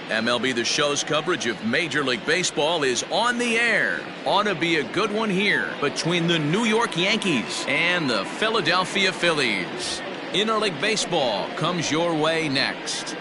MLB The Show's coverage of Major League Baseball is on the air. Ought to be a good one here between the New York Yankees and the Philadelphia Phillies. Interleague Baseball comes your way next.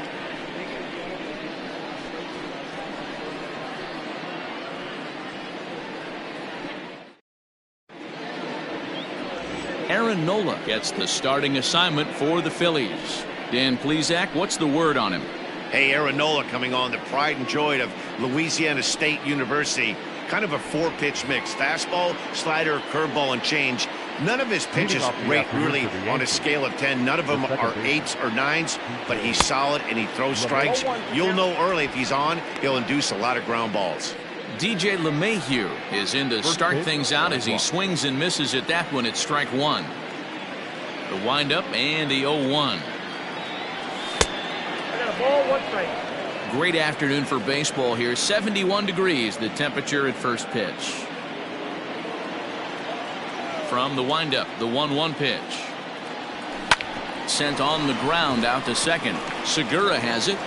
Aaron Nola gets the starting assignment for the Phillies. Dan Plesac, what's the word on him? Hey, Aaron Nola coming on, the pride and joy of Louisiana State University. Kind of a four-pitch mix. Fastball, slider, curveball, and change. None of his pitches rate really on a scale of 10. None of them are 8s or 9s, but he's solid and he throws strikes. You'll know early if he's on, he'll induce a lot of ground balls. DJ LeMahieu is in to start things out as he swings and misses at that one at strike one. The windup and the 0-1. Ball, 1 strike. Great afternoon for baseball here. 71 degrees the temperature at first pitch. From the windup, the 1-1 pitch. Sent on the ground out to second. Segura has it.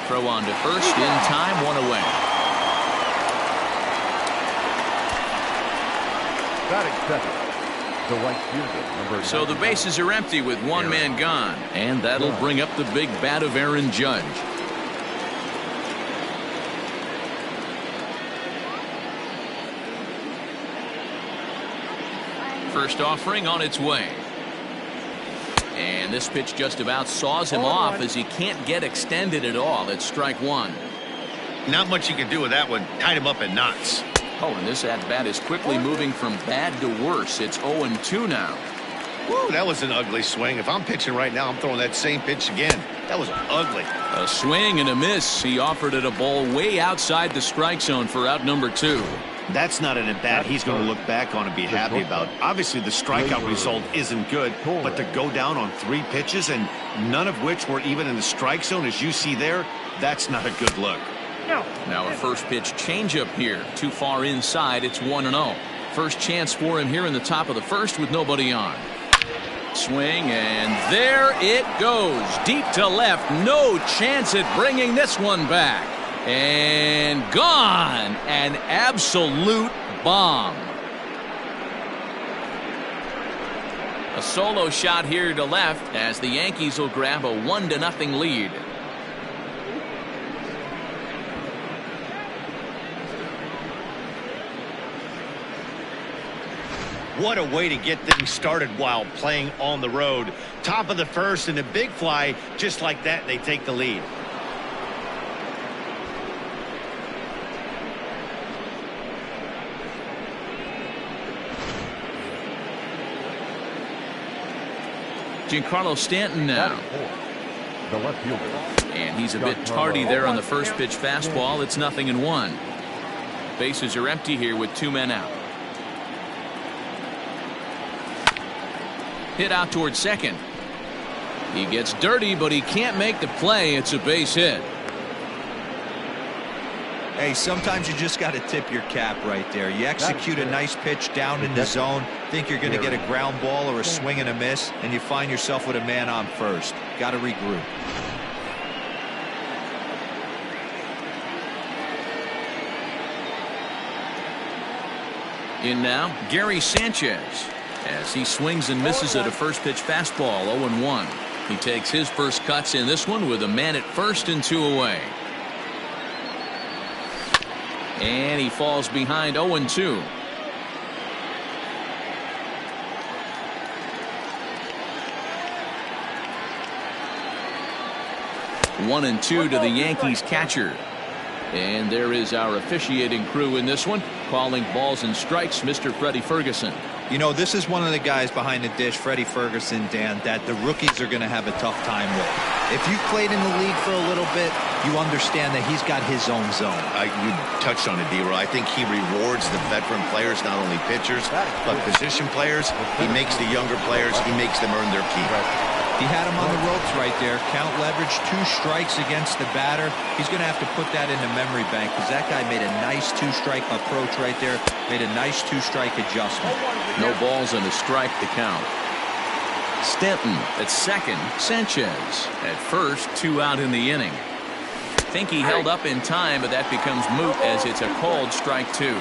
Throw on to first in time, 1 away. Batting second, the right fielder, number So the bases are empty with one man gone, and that'll bring up the big bat of Aaron Judge. First offering on its way. And this pitch just about saws him off as he can't get extended at all at strike one. Not much you can do with that one. Tied him up in knots. Oh, and this at-bat is quickly moving from bad to worse. It's 0-2 now. Woo, that was an ugly swing. If I'm pitching right now, I'm throwing that same pitch again. That was ugly. A swing and a miss. He offered it a ball way outside the strike zone for out number 2. That's not an at-bat he's going to look back on and be happy about. Obviously, the strikeout result isn't good, but to go down on 3 pitches and none of which were even in the strike zone, as you see there, that's not a good look. Now a first pitch changeup here. Too far inside. It's 1-0. First chance for him here in the top of the first with nobody on. Swing, and there it goes. Deep to left. No chance at bringing this one back. And gone. An absolute bomb. A solo shot here to left as the Yankees will grab a 1-0 lead. What a way to get things started while playing on the road. Top of the first and a big fly. Just like that, they take the lead. Giancarlo Stanton now. the left fielder. And he's a bit tardy there on the first pitch fastball. It's 0-1. Bases are empty here with 2 men out. Hit out towards second. He gets dirty, but he can't make the play. It's a base hit. Hey, sometimes you just got to tip your cap right there. You execute a nice pitch down in the zone, think you're going to get a ground ball or a swing and a miss, and you find yourself with a man on first. Got to regroup. In now, Gary Sanchez, as he swings and misses at a first pitch fastball. 0-1. He takes his first cuts in this one with a man at first and 2 away. And he falls behind. 0-2. One and 2 to the Yankees catcher. And there is our officiating crew in this one, calling balls and strikes, Mr. Freddie Ferguson. You know, this is one of the guys behind the dish, Freddie Ferguson, Dan, that the rookies are going to have a tough time with. If you've played in the league for a little bit, you understand that he's got his own zone. You touched on it, D-Roy. I think he rewards the veteran players, not only pitchers, but position players. He makes the younger players, he makes them earn their keep. He had him on the ropes right there. Count leverage, 2 strikes against the batter. He's going to have to put that in the memory bank because that guy made a nice 2-strike approach right there. Made a nice 2-strike adjustment. No balls and a strike to count. Stanton at second. Sanchez at first. 2 out in the inning. think he held up in time, but that becomes moot as it's a called strike 2.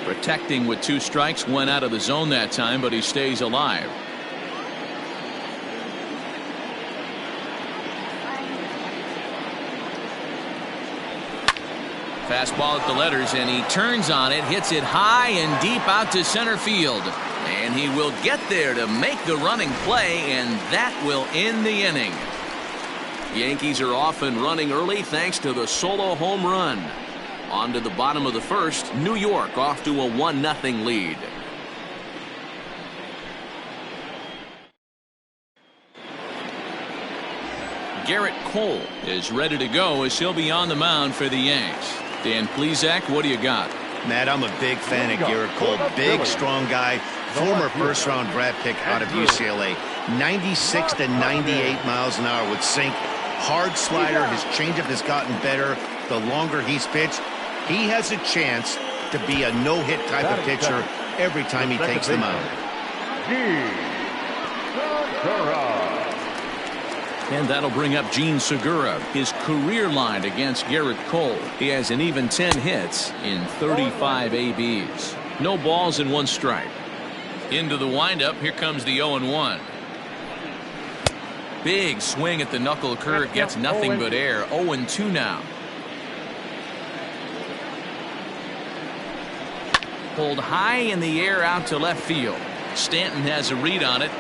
Protecting with 2 strikes, went out of the zone that time, but he stays alive. Fastball at the letters, and he turns on it, hits it high and deep out to center field. And he will get there to make the running play, and that will end the inning. Yankees are off and running early thanks to the solo home run. On to the bottom of the first, New York off to a 1-0 lead. Garrett Cole is ready to go as he'll be on the mound for the Yanks. Dan Plesac, what do you got? Matt, I'm a big fan of Garrett Cole. Big, strong guy. Former first-round draft pick out of UCLA. 96 to 98 miles an hour with sink. Hard slider. His changeup has gotten better the longer he's pitched. He has a chance to be a no-hit type of pitcher every time he takes the mound. And that'll bring up Gene Segura, his career line against Garrett Cole. He has an even 10 hits in 35 ABs. No balls and 1 strike. Into the windup, here comes the 0-1. Big swing at the knuckle curve, gets nothing but air. 0-2 now. Pulled high in the air out to left field. Stanton has a read on it.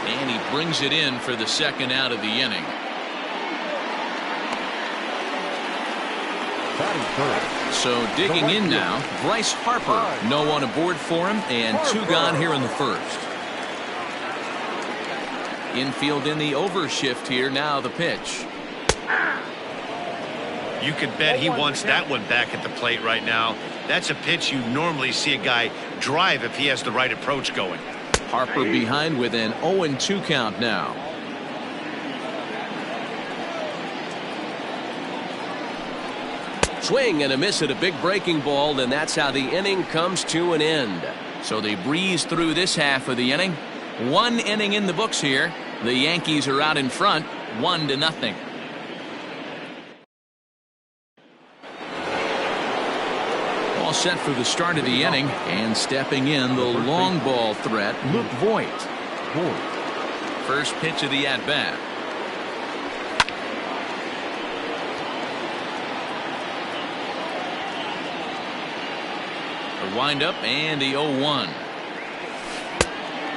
And he brings it in for the second out of the inning. So digging in now, Bryce Harper. No one aboard for him, and 2 gone here in the first. Infield in the overshift here. Now the pitch. You could bet he wants that one back at the plate right now. That's a pitch you normally see a guy drive if he has the right approach going. Harper behind with an 0-2 count now. Swing and a miss at a big breaking ball, and that's how the inning comes to an end. So they breeze through this half of the inning. 1 inning in the books here. The Yankees are out in front, 1-0. All set for the start of the inning, and stepping in the long ball threat, Luke Voit. First pitch of the at-bat. The windup and the 0-1.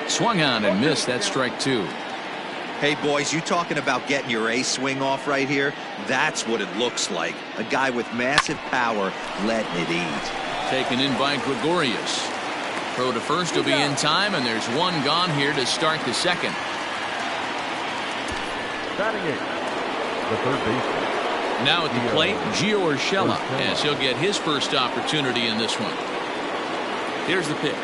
Swung on and missed. That strike 2. Hey, boys, you talking about getting your A swing off right here? That's what it looks like. A guy with massive power letting it eat. Taken in by Gregorius. Throw to first will be in time, and there's 1 gone here to start the second. Batting 8, the third baseman. Now at the plate, Gio Urshela, as he'll get his first opportunity in this one. Here's the pitch.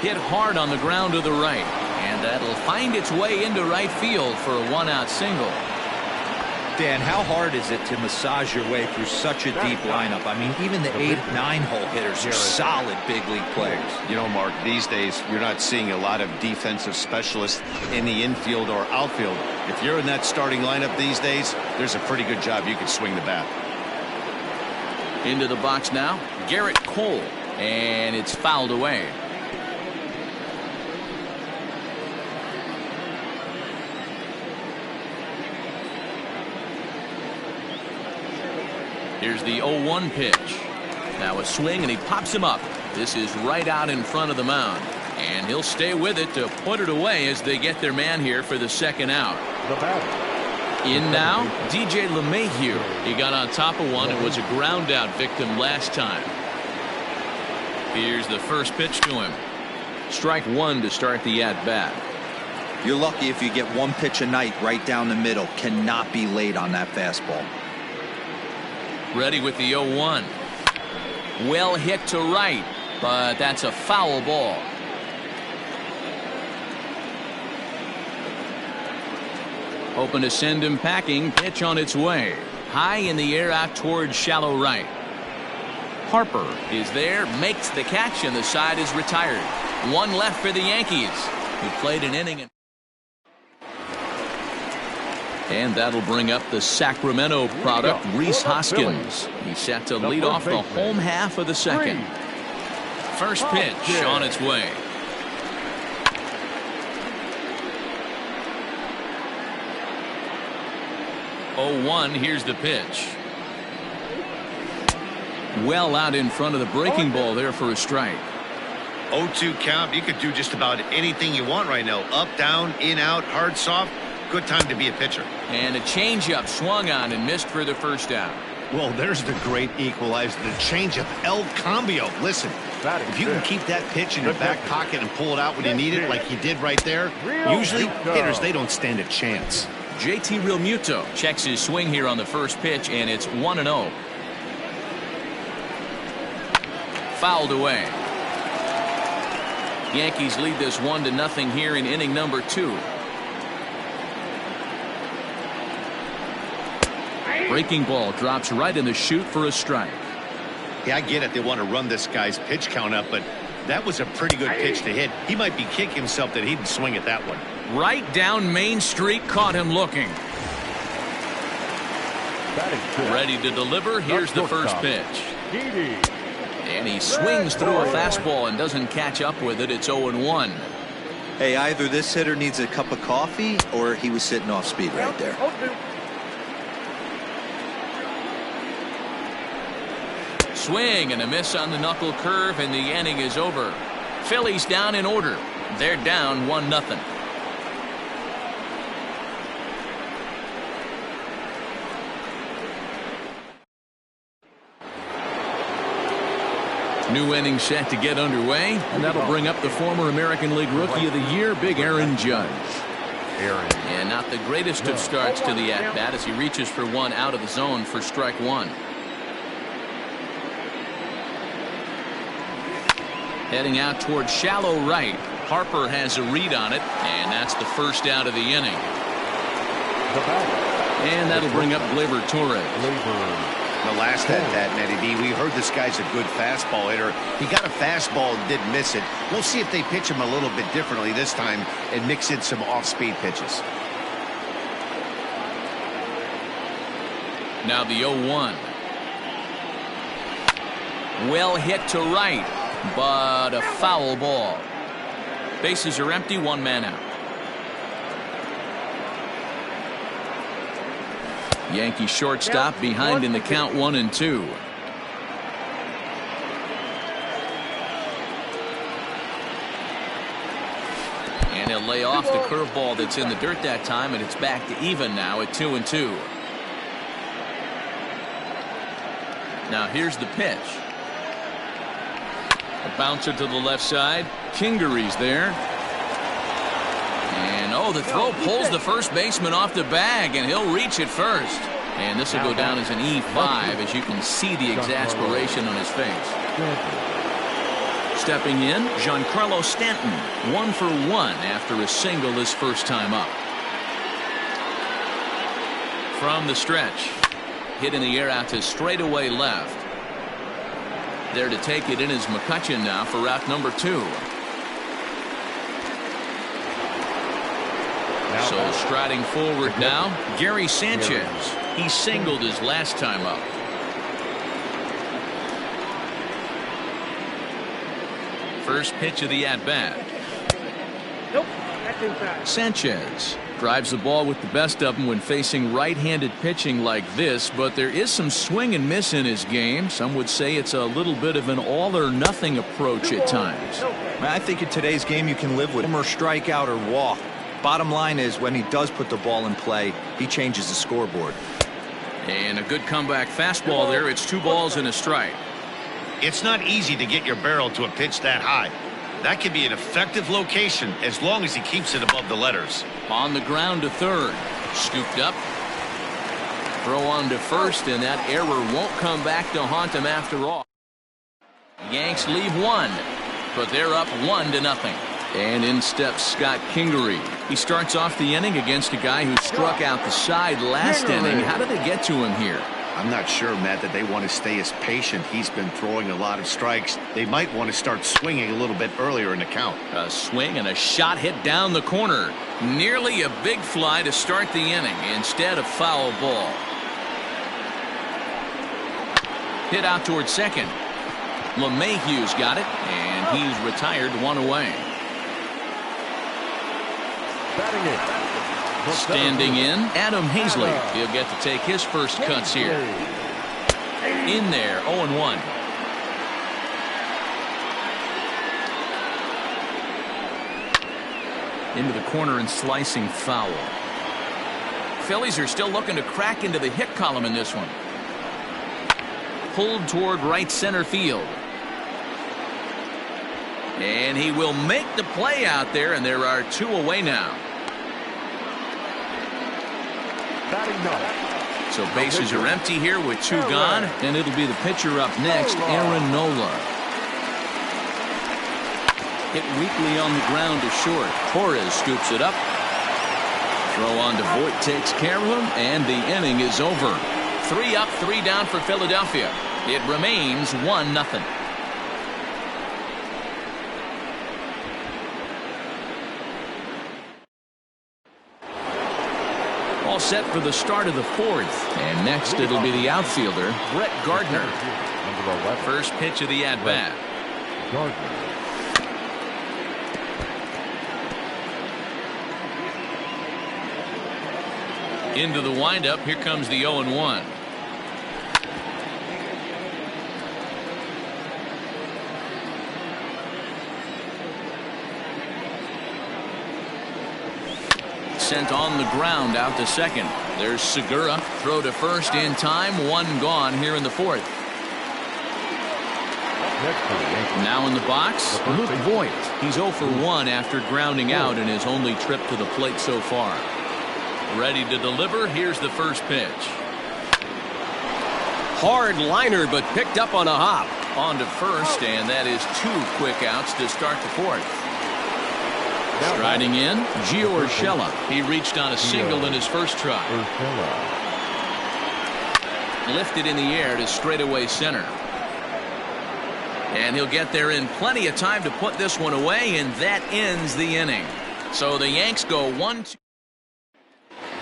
Hit hard on the ground to the right, and that'll find its way into right field for a 1-out single. Dan, how hard is it to massage your way through such a deep lineup? I mean, even the 8, 9-hole hitters are solid big league players. You know, Mark, these days you're not seeing a lot of defensive specialists in the infield or outfield. If you're in that starting lineup these days, there's a pretty good job you can swing the bat. Into the box now, Garrett Cole, and it's fouled away. Here's the 0-1 pitch. Now a swing, and he pops him up. This is right out in front of the mound. And he'll stay with it to put it away as they get their man here for the second out. In now, DJ LeMahieu. He got on top of one and was a ground out victim last time. Here's the first pitch to him. Strike 1 to start the at-bat. You're lucky if you get 1 pitch a night right down the middle. Cannot be late on that fastball. Ready with the 0-1. Well hit to right, but that's a foul ball. Hoping to send him packing. Pitch on its way. High in the air out towards shallow right. Harper is there, makes the catch, and the side is retired. One left for the Yankees, who played an inning. And that'll bring up the Sacramento product, Rhys Hoskins. He's set to lead off the home half of the second. First pitch on its way. 0-1, here's the pitch. Well out in front of the breaking ball there for a strike. 0-2 count. You could do just about anything you want right now. Up, down, in, out, hard, soft. Good time to be a pitcher. And a changeup swung on and missed for the first out. Well, there's the great equalizer, the changeup, El Cambio. Listen, if you can keep that pitch in your back pocket and pull it out when you need it like he did right there, usually hitters, they don't stand a chance. JT Realmuto checks his swing here on the first pitch, and it's 1-0. Fouled away. Yankees lead this 1-0 here in inning number 2. Breaking ball drops right in the chute for a strike. Yeah, I get it. They want to run this guy's pitch count up, but that was a pretty good pitch to hit. He might be kicking himself that he didn't swing at that one. Right down Main Street, caught him looking. Ready to deliver. Here's the first pitch. And he swings through a fastball and doesn't catch up with it. It's 0-1. Hey, either this hitter needs a cup of coffee or he was sitting off speed right there. Swing and a miss on the knuckle curve, and the inning is over. Phillies down in order. They're down 1-0. New inning set to get underway, and that'll bring up the former American League Rookie of the Year, Big Aaron Judge. And not the greatest of starts to the at-bat as he reaches for one out of the zone for strike one. Heading out towards shallow right. Harper has a read on it, and that's the first out of the inning. And that'll bring up Gleyber Torres. The last at that, Nettie D, we heard this guy's a good fastball hitter. He got a fastball and didn't miss it. We'll see if they pitch him a little bit differently this time and mix in some off-speed pitches. Now the 0-1. Well hit to right, but a foul ball. Bases are empty, one man out. Yankee shortstop behind in the count 1-2. And he'll lay off the curveball that's in the dirt that time, and it's back to even now at 2-2. Now here's the pitch. A bouncer to the left side. Kingery's there. And oh, the throw pulls the first baseman off the bag, and he'll reach it first. And this will go down as an E5, as you can see the exasperation on his face. Stepping in, Giancarlo Stanton, 1 for 1 after a single his first time up. From the stretch, hit in the air out to straightaway left. There to take it in is McCutchen now for route number 2. So striding forward now, Gary Sanchez. He singled his last time up. First pitch of the at-bat. Sanchez drives the ball with the best of them when facing right-handed pitching like this, but there is some swing and miss in his game. Some would say it's a little bit of an all-or-nothing approach at times. I think in today's game you can live with him or strikeout or walk. Bottom line is when he does put the ball in play, he changes the scoreboard. And a good comeback fastball there. It's 2 balls and a strike. It's not easy to get your barrel to a pitch that high. That can be an effective location as long as he keeps it above the letters. On the ground to third. Scooped up. Throw on to first, and that error won't come back to haunt him after all. Yanks leave 1, but they're up 1-0. And in steps Scott Kingery. He starts off the inning against a guy who struck out the side last inning. How did they get to him here? I'm not sure, Matt, that they want to stay as patient. He's been throwing a lot of strikes. They might want to start swinging a little bit earlier in the count. A swing and a shot hit down the corner. Nearly a big fly to start the inning. Instead, a foul ball. Hit out towards second. LeMahieu's got it, and he's retired, one away. Standing in, Adam Hazley. He'll get to take his first cuts here. In there, 0-1. Into the corner and slicing foul. Phillies are still looking to crack into the hit column in this one. Pulled toward right center field. And he will make the play out there, and there are 2 away now. So bases are empty here with 2 gone, and it'll be the pitcher up next, Aaron Nola. Hit weakly on the ground to short. Torres scoops it up. Throw on to Voit, takes care of him, and the inning is over. 3 up, 3 down for Philadelphia. It remains 1-0. All set for the start of the 4th. And next it'll be the outfielder, Brett Gardner. First pitch of the at-bat. Into the windup. Here comes the 0-1. Sent on the ground out to second. There's Segura. Throw to first in time. 1 gone here in the 4th. Now in the box, Luke Voit. He's 0 for 1 after grounding out in his only trip to the plate so far. Ready to deliver. Here's the first pitch. Hard liner, but picked up on a hop. On to first, and that is 2 quick outs to start the 4th. Striding in, Gio Urshela. He reached on a single in his first try. Lifted in the air to straightaway center. And he'll get there in plenty of time to put this one away, and that ends the inning. So the Yanks go 1-2.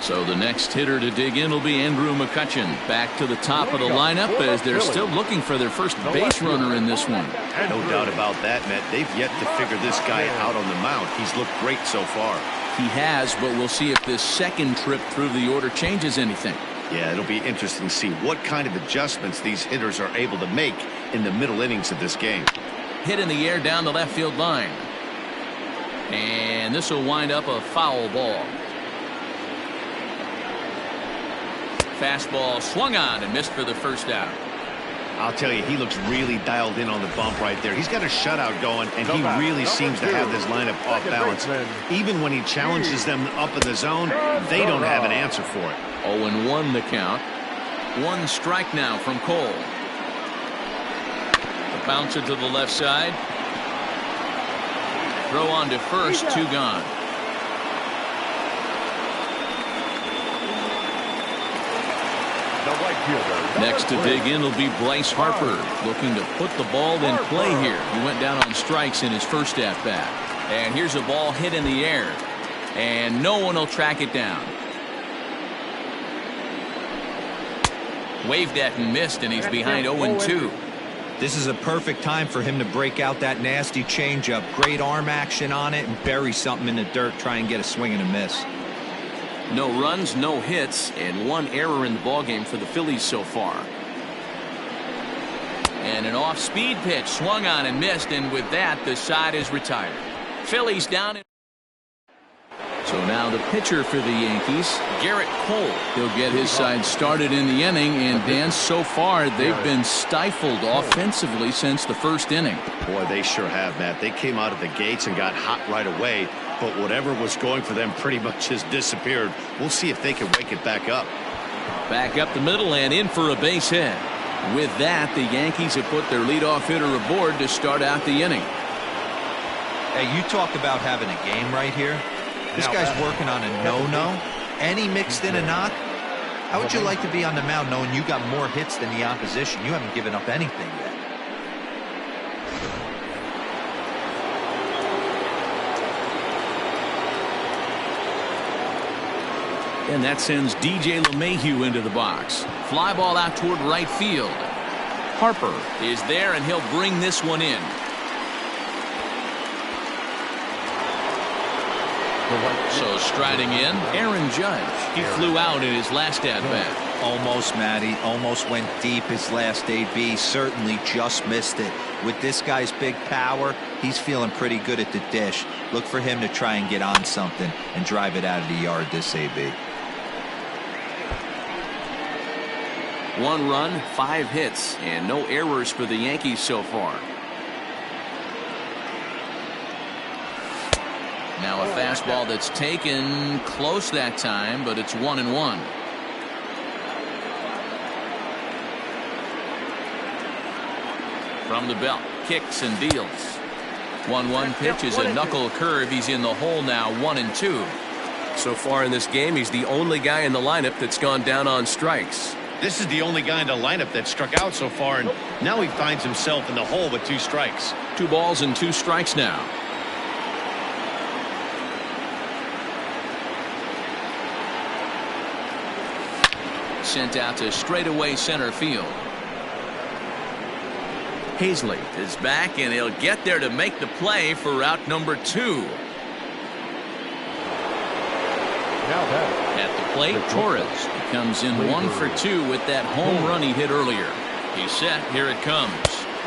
So the next hitter to dig in will be Andrew McCutchen. Back to the top of the lineup as they're still looking for their first base runner in this one. No doubt about that, Matt. They've yet to figure this guy out on the mound. He's looked great so far. He has, but we'll see if this second trip through the order changes anything. Yeah, it'll be interesting to see what kind of adjustments these hitters are able to make in the middle innings of this game. Hit in the air down the left field line. And this will wind up a foul ball. Fastball swung on and missed for the first out. I'll tell you, he looks really dialed in on the bump right there. He's got a shutout going, and he really seems to have this lineup off balance. Even when he challenges them up in the zone, they don't have an answer for it. 0-1 the count. 1 strike now from Cole. The bouncer to the left side. Throw on to first, 2 gone. Next to dig in will be Bryce Harper, looking to put the ball in play here. He went down on strikes in his first at-bat. And here's a ball hit in the air. And no one will track it down. Waved at and missed, and he's behind 0-2. This is a perfect time for him to break out that nasty changeup. Great arm action on it and bury something in the dirt. Try and get a swing and a miss. No runs, no hits, and 1 error in the ballgame for the Phillies so far. And an off-speed pitch swung on and missed, and with that, the side is retired. Phillies down. So now the pitcher for the Yankees, Garrett Cole. He'll get his side started in the inning, and Dan, so far they've been stifled offensively since the first inning. Boy, they sure have, Matt. They came out of the gates and got hot right away, but whatever was going for them pretty much has disappeared. We'll see if they can wake it back up. Back up the middle and in for a base hit. With that, the Yankees have put their leadoff hitter aboard to start out the inning. Hey, you talk about having a game right here. This guy's working on a no-no. Any mixed in a knock, How would you like to be on the mound knowing you got more hits than the opposition? You haven't given up anything yet. And that sends DJ LeMahieu into the box. Fly ball out toward right field. Harper is there, and he'll bring this one in. So striding in, Aaron Judge. He flew out in his last at-bat. Almost, Matty. Almost went deep his last AB. Certainly just missed it. With this guy's big power, he's feeling pretty good at the dish. Look for him to try and get on something and drive it out of the yard this AB. 1 run, 5 hits, and no errors for the Yankees so far. Now a fastball that's taken close that time, but it's 1-1. From the belt, kicks and deals. 1-1 pitch is a knuckle curve. He's in the hole now, 1-2. So far in this game, he's the only guy in the lineup that's gone down on strikes. This is the only guy in the lineup that struck out so far, and now he finds himself in the hole with 2 strikes. 2 balls and 2 strikes now. Sent out to straightaway center field. Hazley is back, and he'll get there to make the play for route number 2. At the plate, Torres. He comes in 1 for 2 with that home run he hit earlier. He's set. Here it comes.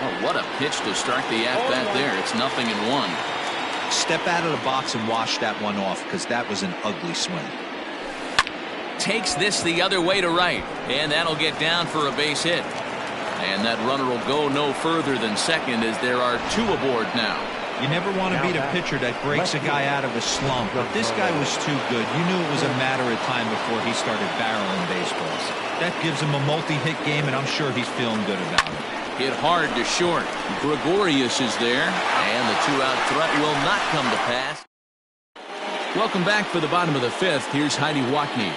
Oh, what a pitch to start the at-bat there. It's 0-1. Step out of the box and wash that one off, because that was an ugly swing. Takes this the other way to right, and that'll get down for a base hit. And that runner will go no further than second, as there are 2 aboard now. You never want to beat a pitcher that breaks a guy out of a slump, but this guy was too good. You knew it was a matter of time before he started barreling baseballs. That gives him a multi-hit game, and I'm sure he's feeling good about it. Hit hard to short. Gregorius is there, and the 2-out threat will not come to pass. Welcome back for the bottom of the 5th. Here's Heidi Watney.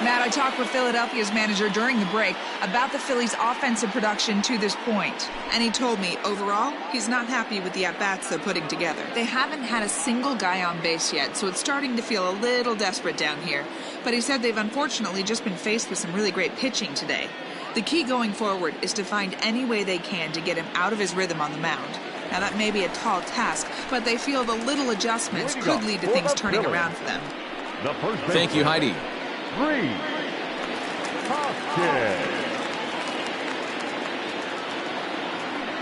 Matt, I talked with Philadelphia's manager during the break about the Phillies' offensive production to this point. And he told me, overall, he's not happy with the at-bats they're putting together. They haven't had a single guy on base yet, so it's starting to feel a little desperate down here. But he said they've unfortunately just been faced with some really great pitching today. The key going forward is to find any way they can to get him out of his rhythm on the mound. Now, that may be a tall task, but they feel the little adjustments could lead to things turning around for them. Thank you, Heidi. 3.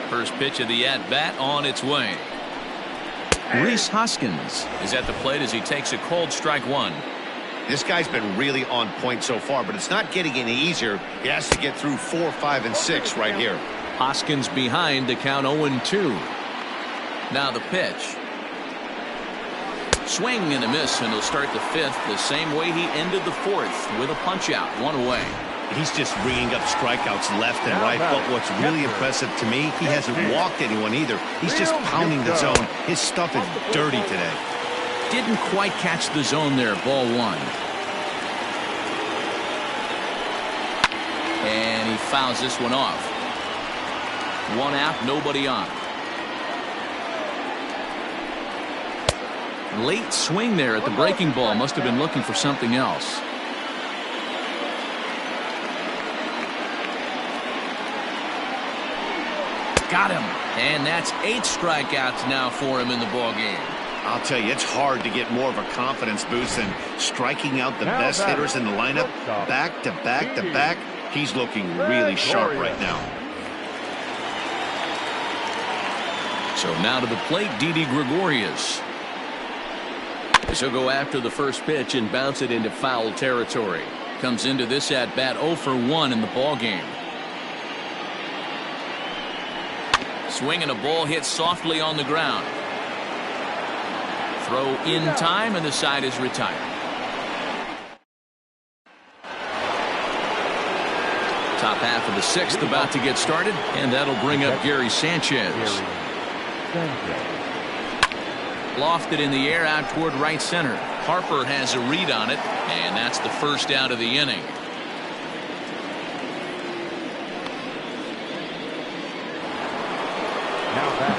First pitch of the at-bat on its way. Rhys Hoskins is at the plate as he takes a cold strike 1. This guy's been really on point so far, but it's not getting any easier. He has to get through 4, 5, and 6 right here. Hoskins behind, the count 0-2. Now the pitch. Swing and a miss, and he'll start the 5th the same way he ended the 4th, with a punch-out, 1 away. He's just ringing up strikeouts left and right, but what's really impressive to me, he hasn't walked anyone either. He's just pounding the zone. His stuff is dirty today. Didn't quite catch the zone there, ball 1. And he fouls this one off. 1 out, nobody on. Late swing there at the breaking ball. Must have been looking for something else. Got him. And that's 8 strikeouts now for him in the ballgame. I'll tell you, it's hard to get more of a confidence boost than striking out the best hitters in the lineup. Back to back to back. He's looking really sharp right now. So now to the plate, Didi Gregorius. He'll go after the first pitch and bounce it into foul territory. Comes into this at-bat 0 for 1 in the ballgame. Swing and a ball hit softly on the ground. Throw in time, and the side is retired. Top half of the 6th about to get started, and that'll bring up Gary Sanchez. Lofted in the air out toward right center. Harper has a read on it, and that's the first out of the inning.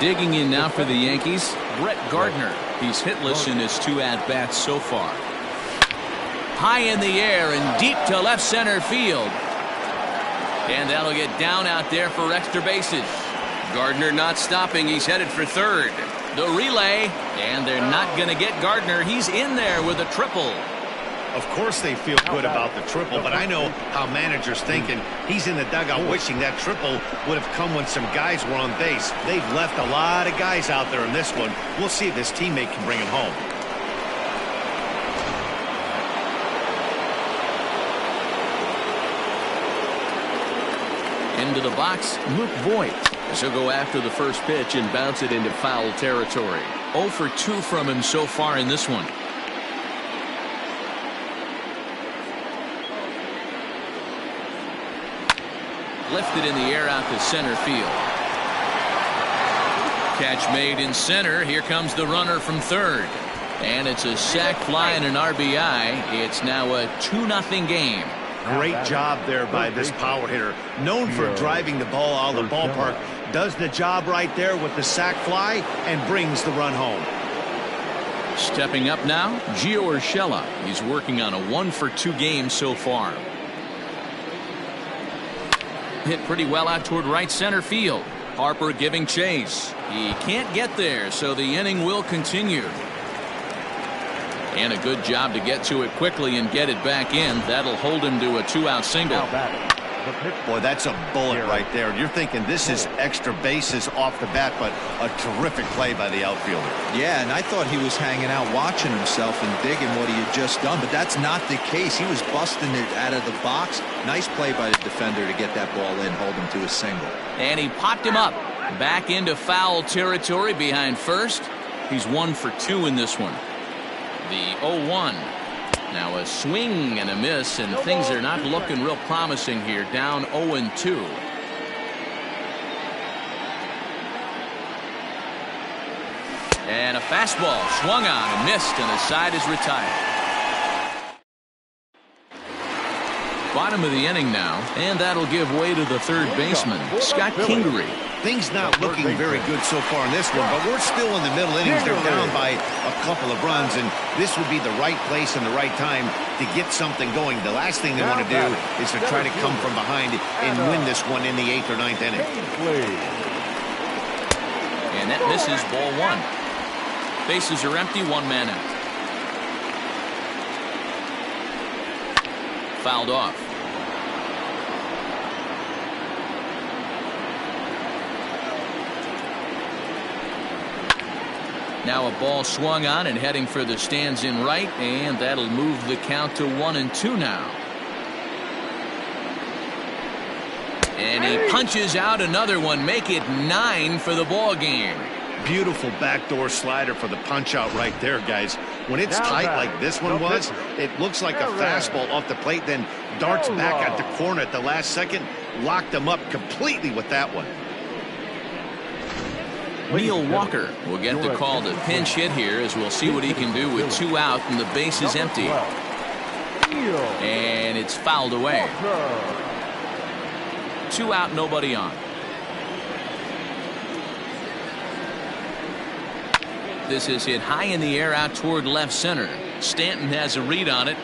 Digging in now for the Yankees, Brett Gardner. He's hitless in his 2 at-bats so far. High in the air and deep to left center field. And that'll get down out there for extra bases. Gardner not stopping. He's headed for third. The relay, and they're not going to get Gardner. He's in there with a triple. Of course they feel good about the triple, but I know how managers thinking. He's in the dugout wishing that triple would have come when some guys were on base. They've left a lot of guys out there in this one. We'll see if his teammate can bring him home. Into the box, Luke Voigt. He'll go after the first pitch and bounce it into foul territory. 0 for 2 from him so far in this one. Lifted in the air out to center field. Catch made in center. Here comes the runner from third. And it's a sac fly and an RBI. It's now a 2-0 game. Great job there by this power hitter. Known for driving the ball out of the ballpark. Does the job right there with the sac fly and brings the run home. Stepping up now, Gio Urshela. He's working on a 1 for 2 game so far. Hit pretty well out toward right center field. Harper giving chase. He can't get there, so the inning will continue. And a good job to get to it quickly and get it back in. That'll hold him to a 2-out single. Boy, that's a bullet right there. You're thinking this is extra bases off the bat, but a terrific play by the outfielder. Yeah, and I thought he was hanging out watching himself and digging what he had just done, but that's not the case. He was busting it out of the box. Nice play by the defender to get that ball in, hold him to a single. And he popped him up. Back into foul territory behind first. He's 1 for 2 in this one. The 0-1. Now a swing and a miss, and things are not looking real promising here. Down 0-2. And a fastball swung on and missed, and the side is retired. Bottom of the inning now, and that'll give way to the third baseman, Scott Kingery. Things not looking very good so far in this one, but we're still in the middle innings. They're down by a couple of runs, and this would be the right place and the right time to get something going. The last thing they want to do is to try to come from behind and win this one in the 8th or 9th inning. And that misses, ball 1. Bases are empty, 1 man out. Fouled off. Now a ball swung on and heading for the stands in right, and that'll move the count to 1-2 now. And he punches out another one, make it 9 for the ball game. Beautiful backdoor slider for the punch out right there, guys. When it's tight like this one was, it looks like a fastball off the plate, then darts back at the corner at the last second. Locked him up completely with that one. Neil Walker will get the call to pinch hit here, as we'll see what he can do with 2 out and the base is empty. And it's fouled away. 2 out, nobody on. This is hit high in the air out toward left center. Stanton has a read on it.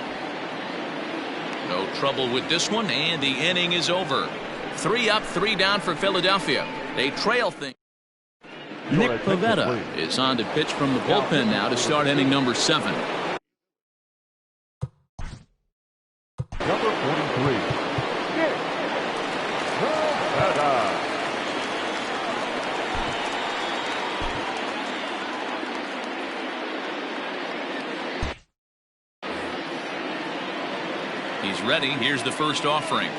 No trouble with this one, and the inning is over. 3 up, 3 down for Philadelphia. They trail things. Nick Pivetta is on to pitch from the bullpen now to start inning number 7. Number 43. Nick Pivetta. He's ready. Here's the first offering.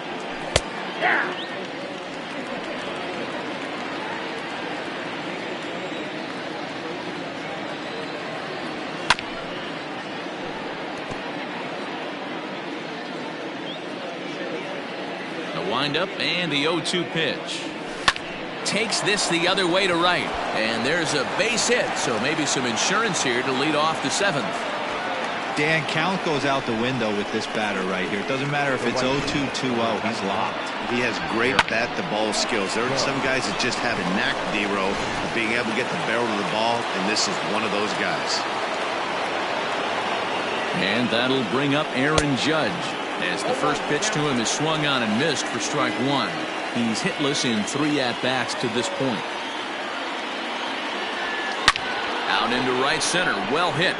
The windup and the 0-2 pitch. takes this the other way to right. And there's a base hit, so maybe some insurance here to lead off the 7th. Dan, count goes out the window with this batter right here. It doesn't matter if it's 0-2, 2-0. He's locked. He has great bat-to-ball skills. There are some guys that just have a knack, D-Row, of being able to get the barrel of the ball, and this is one of those guys. And that'll bring up Aaron Judge, as the first pitch to him is swung on and missed for strike 1. He's hitless in 3 at-bats to this point. Out into right center. Well hit.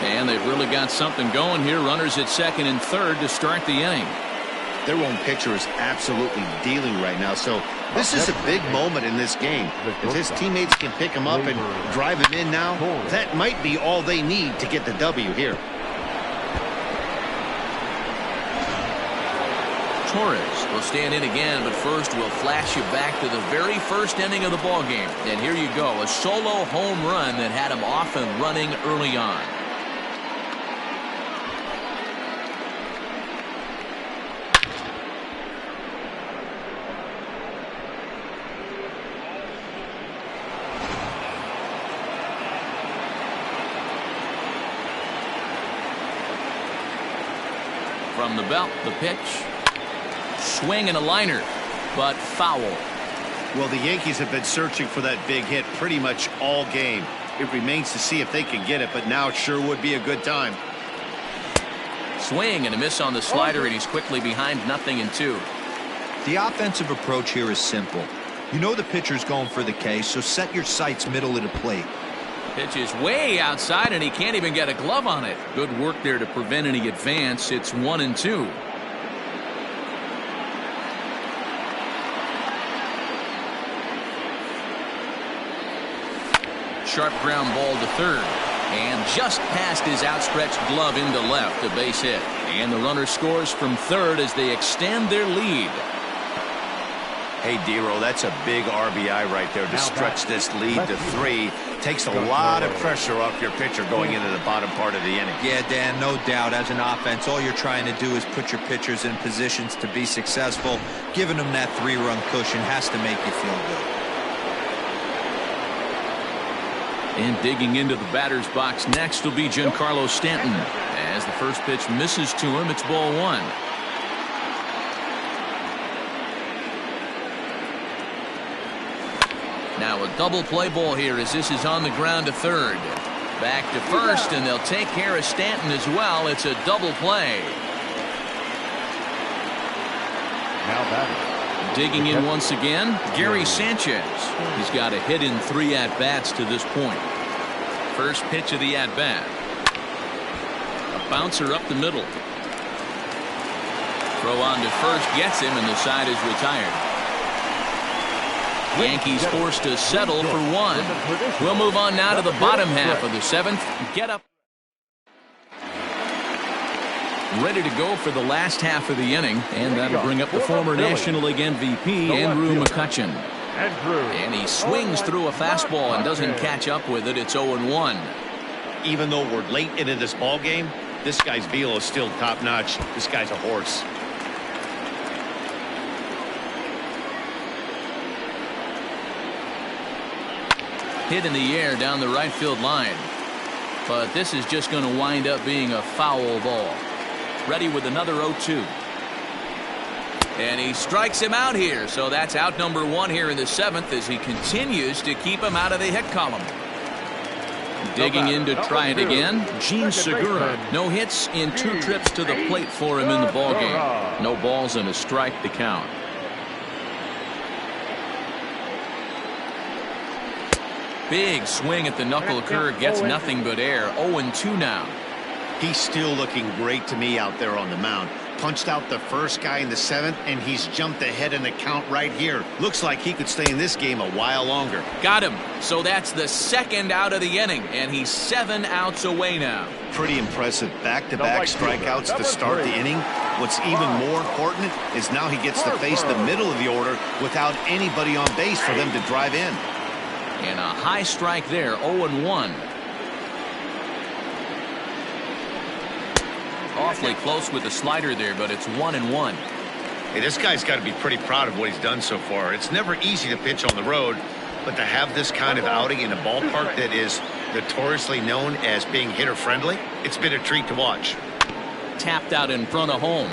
And they've really got something going here. Runners at second and third to start the inning. Their own pitcher is absolutely dealing right now, so this is a big moment in this game. If his teammates can pick him up and drive him in now, that might be all they need to get the W here. Torres will stand in again, but first we'll flash you back to the very first inning of the ballgame. And here you go, a solo home run that had him off and running early on. From the belt, the pitch. Swing and a liner, but foul. Well, the Yankees have been searching for that big hit pretty much all game. It remains to see if they can get it, but now it sure would be a good time. Swing and a miss on the slider, and he's quickly behind 0-2. The offensive approach here is simple. You know the pitcher's going for the K, so set your sights middle of the plate. Pitch is way outside, and he can't even get a glove on it. Good work there to prevent any advance. It's 1-2. Sharp ground ball to third, and just past his outstretched glove into left, a base hit. And the runner scores from third as they extend their lead. Hey, D-Row, that's a big RBI right there to stretch this lead to 3. Takes a lot of pressure off your pitcher going into the bottom part of the inning. Yeah, Dan, no doubt. As an offense, all you're trying to do is put your pitchers in positions to be successful. Giving them that 3-run cushion has to make you feel good. And digging into the batter's box next will be Giancarlo Stanton. As the first pitch misses to him, it's ball 1. Now a double play ball here as this is on the ground to third. Back to first, and they'll take care of Stanton as well. It's a double play. Now batting. Digging in once again, Gary Sanchez. He's got a hit in 3 at-bats to this point. First pitch of the at-bat. A bouncer up the middle. Throw on to first, gets him, and the side is retired. Yankees forced to settle for 1. We'll move on now to the bottom half of the 7th. Get up. Ready to go for the last half of the inning, and that'll bring up the former National League MVP, Andrew McCutchen. And he swings through a fastball and doesn't catch up with it. It's 0-1. Even though we're late into this ball game, this guy's velo is still top-notch. This guy's a horse. Hit in the air down the right field line. But this is just going to wind up being a foul ball. Ready with another 0-2. And he strikes him out here. So that's out number 1 here in the 7th as he continues to keep him out of the hit column. Digging in to try it again, Gene Segura. No hits in 2 trips to the plate for him in the ballgame. No balls and a strike to count. Big swing at the knuckle curve, gets nothing but air. 0-2 now. He's still looking great to me out there on the mound. Punched out the first guy in the 7th, and he's jumped ahead in the count right here. Looks like he could stay in this game a while longer. Got him. So that's the 2nd out of the inning, and he's 7 outs away now. Pretty impressive back-to-back strikeouts to start the inning. What's even more important is now he gets to face the middle of the order without anybody on base for them to drive in. And a high strike there, 0-1. awfully close with the slider there, but it's 1-1. Hey, this guy's got to be pretty proud of what he's done so far. It's never easy to pitch on the road, but to have this kind of outing in a ballpark that is notoriously known as being hitter-friendly, it's been a treat to watch. Tapped out in front of home.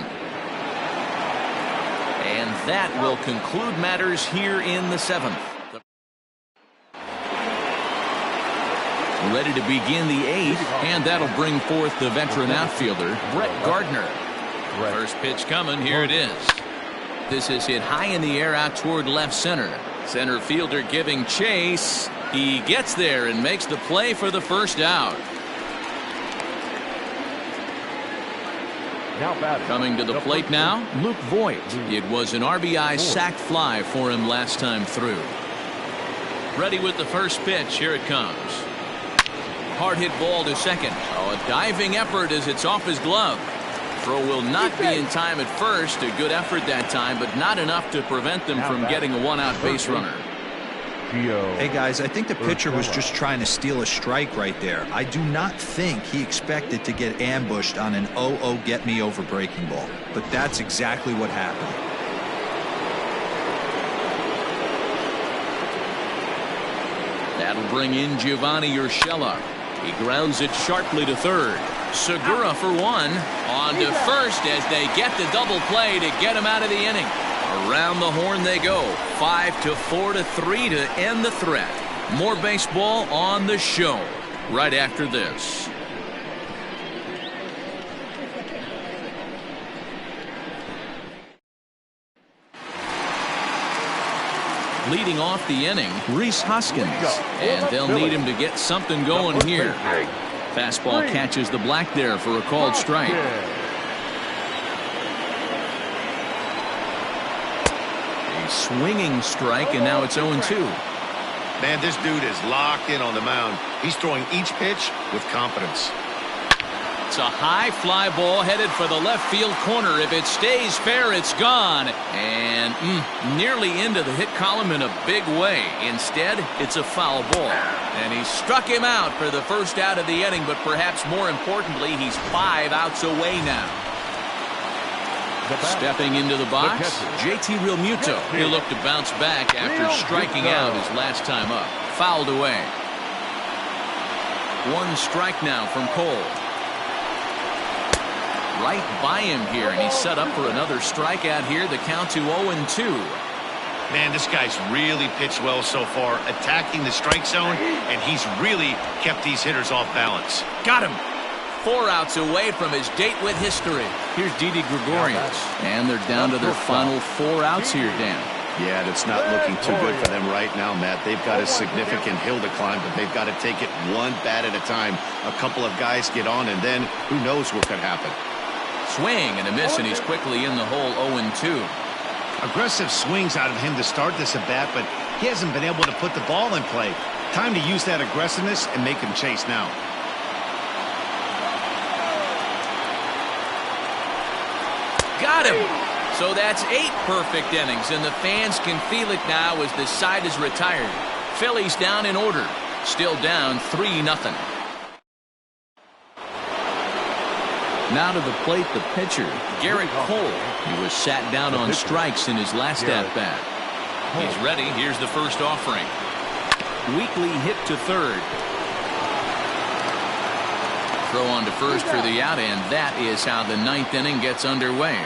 And that will conclude matters here in the 7th. Ready to begin the 8th, and that'll bring forth the veteran outfielder, Brett Gardner. First pitch coming, here it is. This is hit high in the air out toward left center. Center fielder giving chase. He gets there and makes the play for the first out. Coming to the plate now, Luke Voigt. It was an RBI sac fly for him last time through. Ready with the first pitch. Here it comes. Hard hit ball to second. Oh, a diving effort as it's off his glove. Throw will not be in time at first. A good effort that time, but not enough to prevent them from getting a one-out base runner. Hey guys, I think the pitcher was just trying to steal a strike right there. I do not think he expected to get ambushed on an 0-0 get me over breaking ball, but that's exactly what happened. That'll bring in Giovanni Urshela. He grounds it sharply to third. Segura for one. On to first as they get the double play to get him out of the inning. Around the horn they go. 5-4-3 to end the threat. More baseball on the show right after this. Leading off the inning, Rhys Hoskins. And they'll need him to get something going here. Fastball catches the black there for a called strike. A swinging strike, and now it's 0-2. Man, this dude is locked in on the mound. He's throwing each pitch with confidence. It's a high fly ball headed for the left field corner. If it stays fair, it's gone. And nearly into the hit column in a big way. Instead, it's a foul ball. And he struck him out for the first out of the inning, but perhaps more importantly, he's 5 outs away now. Stepping into the box, JT Realmuto. He'll look to bounce back after striking out his last time up. Fouled away. 1 strike now from Cole. Right by him here, and he's set up for another strikeout here. The count to 0-2. Man, this guy's really pitched well so far, attacking the strike zone, and he's really kept these hitters off balance. Got him. 4 outs away from his date with history. Here's Didi Gregorius, and they're down to their final 4 outs here, Dan. Yeah, and it's not looking too good for them right now, Matt. They've got a significant hill to climb, but they've got to take it one bat at a time. A couple of guys get on, and then who knows what could happen. Swing and a miss, and he's quickly in the hole. 0-2. Aggressive swings out of him to start this at bat, but he hasn't been able to put the ball in play. Time to use that aggressiveness and make him chase now. Got him. So that's 8 perfect innings, and the fans can feel it now as this side is retired. Phillies down in order. Still down 3-0. Now to the plate, the pitcher, Garrett Cole. He was sat down on strikes in his last at-bat. He's ready. Here's the first offering. Weakly hit to third. Throw on to first for the out, and that is how the 9th inning gets underway.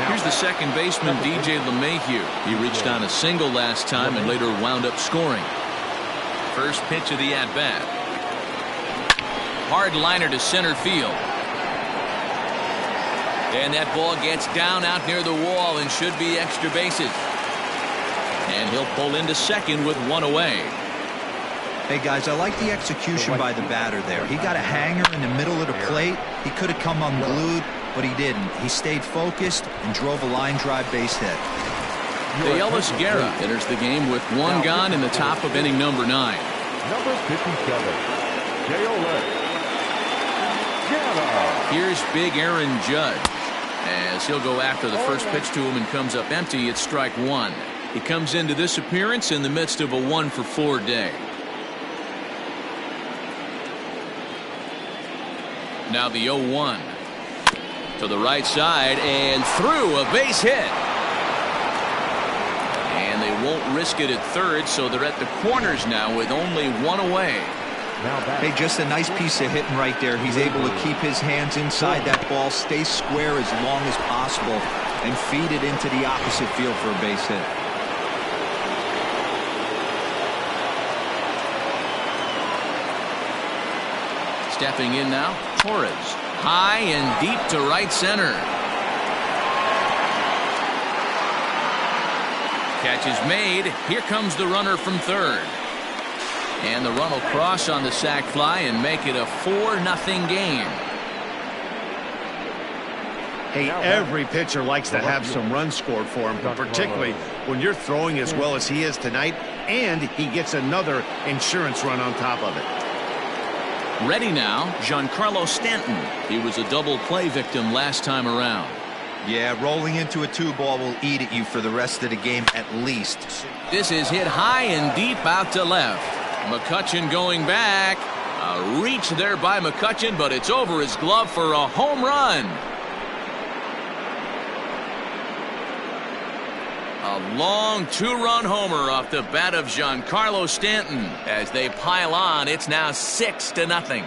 Here's the second baseman, DJ LeMahieu. He reached on a single last time and later wound up scoring. First pitch of the at-bat. Hard liner to center field. And that ball gets down out near the wall and should be extra bases. And he'll pull into second with 1 away. Hey guys, I like the execution by the batter there. He got a hanger in the middle of the plate. He could have come unglued, but he didn't. He stayed focused and drove a line drive base hit. Ellis Guerra enters the game with 1 gone in the top of inning number 9. Number 57, Here's big Aaron Judge as he'll go after the first pitch to him and comes up empty. It's strike 1. He comes into this appearance in the midst of a 1-for-4 day. Now the 0-1. To the right side and through, a base hit. And they won't risk it at third, so they're at the corners now with only one away. Hey, just a nice piece of hitting right there. He's able to keep his hands inside that ball, stay square as long as possible, and feed it into the opposite field for a base hit. Stepping in now, Torres. High and deep to right center. Catch is made. Here comes the runner from third. And the run will cross on the sac fly and make it a 4-0 game. Hey, every pitcher likes to have some runs scored for him, particularly when you're throwing as well as he is tonight, and he gets another insurance run on top of it. Ready now, Giancarlo Stanton. He was a double play victim last time around. Yeah, rolling into a 2-ball will eat at you for the rest of the game at least. This is hit high and deep out to left. McCutchen going back. A reach there by McCutchen, but it's over his glove for a home run. A long 2-run homer off the bat of Giancarlo Stanton. As they pile on, it's now 6-0.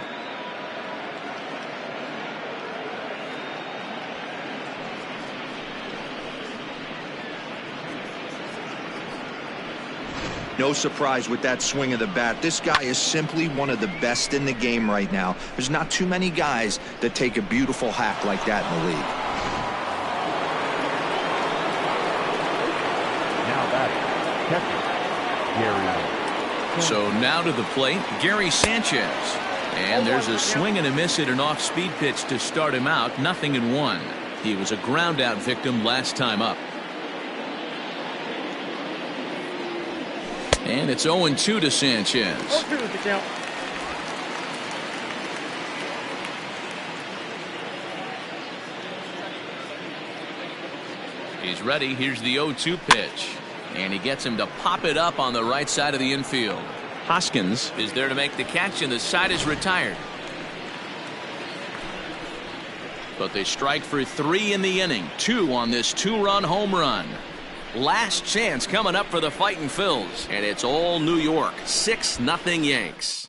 No surprise with that swing of the bat. This guy is simply one of the best in the game right now. There's not too many guys that take a beautiful hack like that in the league. So now to the plate, Gary Sanchez. And there's a swing and a miss at an off-speed pitch to start him out. 0-1. He was a ground-out victim last time up. And it's 0-2 to Sanchez. He's ready. Here's the 0-2 pitch. And he gets him to pop it up on the right side of the infield. Hoskins is there to make the catch, and the side is retired. But they strike for 3 in the inning. 2 on this 2-run home run. Last chance coming up for the Fightin' Phils. And it's all New York. 6-0 Yanks.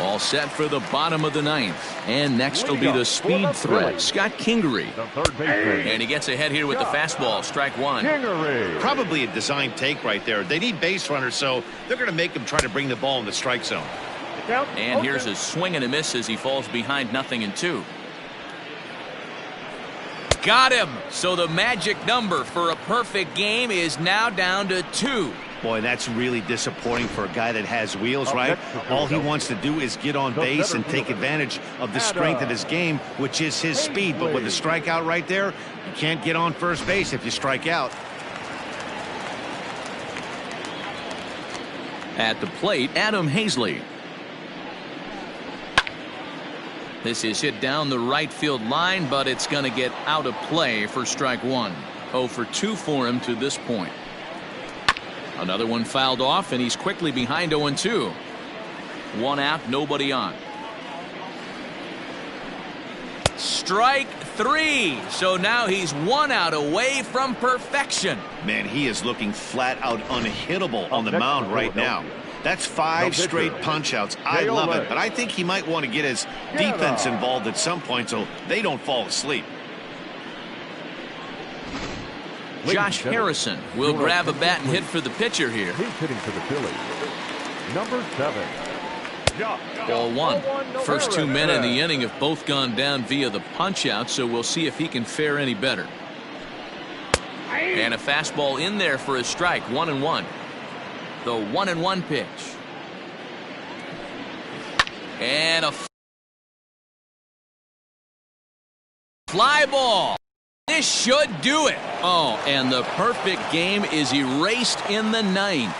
All set for the bottom of the 9th. And next will be the speed threat, Scott Kingery. And he gets ahead here with the fastball, strike 1. Probably a design take right there. They need base runners, so they're going to make him try to bring the ball in the strike zone. And here's a swing and a miss as he falls behind 0-2. Got him. So the magic number for a perfect game is now down to 2. Boy, that's really disappointing for a guy that has wheels, right? All he wants to do is get on base and take advantage of the strength of his game, which is his speed. But with the strikeout right there, you can't get on first base if you strike out. At the plate, Adam Hazley. This is hit down the right field line, but it's going to get out of play for strike 1. 0 for 2 for him to this point. Another one fouled off, and he's quickly behind 0-2. 1 out, nobody on. Strike 3. So now he's 1 out away from perfection. Man, he is looking flat out unhittable on the mound right now. That's 5 straight punch outs. I love it, but I think he might want to get his defense involved at some point so they don't fall asleep. Josh Harrison will grab a bat and hit for the pitcher here. He's hitting for the Phillies. Number 7. Ball 1. First 2 men in the inning have both gone down via the punch out, so we'll see if he can fare any better. And a fastball in there for a strike. 1-1. The 1-1 pitch. And a fly ball. This should do it. Oh, and the perfect game is erased in the 9th.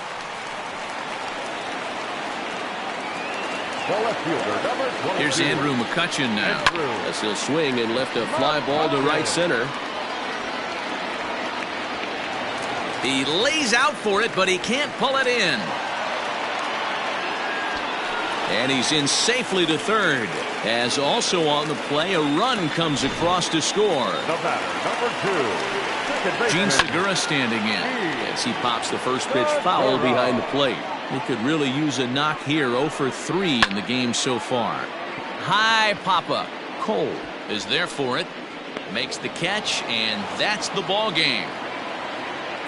Here's Andrew McCutchen now. As he'll swing and lift a fly ball to right center. He lays out for it, but he can't pull it in. And he's in safely to third. As also on the play, a run comes across to score. The batter, number 2. Gene Segura standing in as he pops the first pitch foul behind the plate. He could really use a knock here. 0 for 3 in the game so far. High pop-up. Cole is there for it. Makes the catch, and that's the ball game.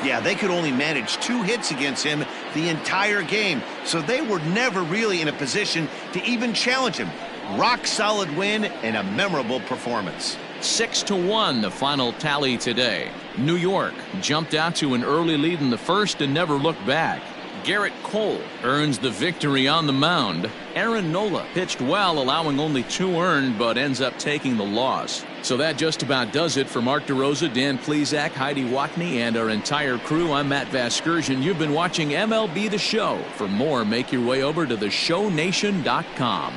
Yeah, they could only manage 2 hits against him the entire game, so they were never really in a position to even challenge him. Rock solid win and a memorable performance. 6-1 the final tally today. New York jumped out to an early lead in the first and never looked back. Garrett Cole earns the victory on the mound. Aaron Nola pitched well, allowing only 2 earned, but ends up taking the loss. So that just about does it for Mark DeRosa, Dan Plesac, Heidi Watney, and our entire crew. I'm Matt Vasgersian. You've been watching MLB The Show. For more, make your way over to theshownation.com.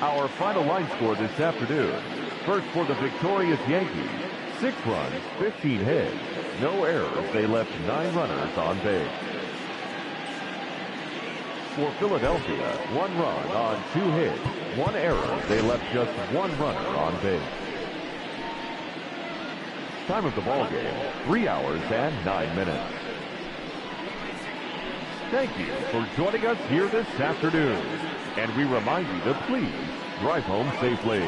Our final line score this afternoon. First for the victorious Yankees, 6 runs, 15 hits, no errors. They left 9 runners on base. For Philadelphia, 1 run on 2 hits, 1 error. They left just 1 runner on base. Time of the ball game, 3 hours and 9 minutes. Thank you for joining us here this afternoon. And we remind you to please drive home safely.